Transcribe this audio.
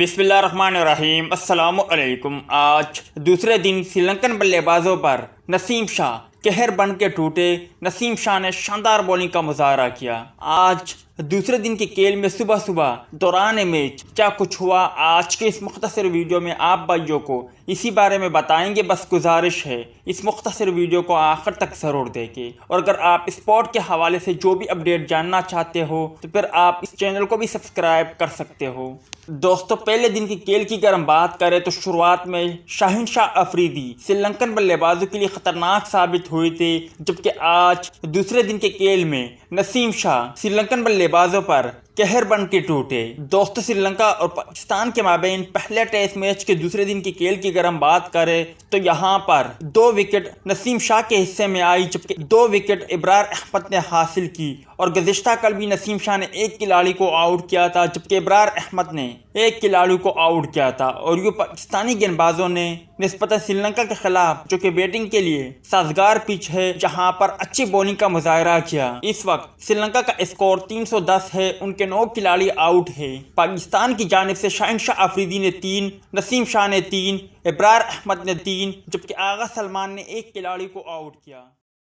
बिस्मिल्लाहिर्रहमानिर्रहीम। अस्सलाम वालेकुम। आज दूसरे दिन श्रीलंकन बल्लेबाजों पर नसीम शाह कहर बन के टूटे। नसीम शाह ने शानदार बॉलिंग का मुजाहरा किया। आज दूसरे दिन के खेल में सुबह सुबह दौरान मैच क्या कुछ हुआ, आज के इस मुख्तसर वीडियो में आप भाइयों को इसी बारे में बताएंगे। बस गुजारिश है इस मुख्तसर वीडियो को आखिर तक ज़रूर देखें, और अगर आप स्पोर्ट के हवाले से जो भी अपडेट जानना चाहते हो तो फिर आप इस चैनल को भी सब्सक्राइब कर सकते हो। दोस्तों, पहले दिन की खेल की अगर हम बात करें तो शुरुआत में शाहीन शाह अफरीदी श्रीलंकन बल्लेबाजों के लिए खतरनाक साबित हुए थे, जबकि आज दूसरे दिन के खेल में नसीम शाह श्रीलंकन बल्लेबाजों पर कहर बन के टूटे। दोस्तों, श्रीलंका और पाकिस्तान के माबैन पहले टेस्ट मैच के दूसरे दिन की खेल की अगर हम बात करें तो यहाँ पर 2 विकेट नसीम शाह के हिस्से में आई, जबकि 2 विकेट इब्रार अहमद ने हासिल की। और गुज़िश्ता कल भी नसीम शाह ने एक खिलाड़ी को आउट किया था, जबकि इब्रार अहमद ने एक खिलाड़ी को आउट किया था। और ये पाकिस्तानी गेंदबाजों ने निस्बत श्रीलंका के खिलाफ, जो कि बैटिंग के लिए साजगार पिच है, जहां पर अच्छी बॉलिंग का मुजाहरा किया। इस वक्त श्रीलंका का स्कोर 310 है, उनके 9 खिलाड़ी आउट है। पाकिस्तान की जानिब से शाहीन शाह अफरीदी ने 3, नसीम शाह ने 3, इब्रार अहमद ने 3, जबकि आगा सलमान ने एक खिलाड़ी को आउट किया।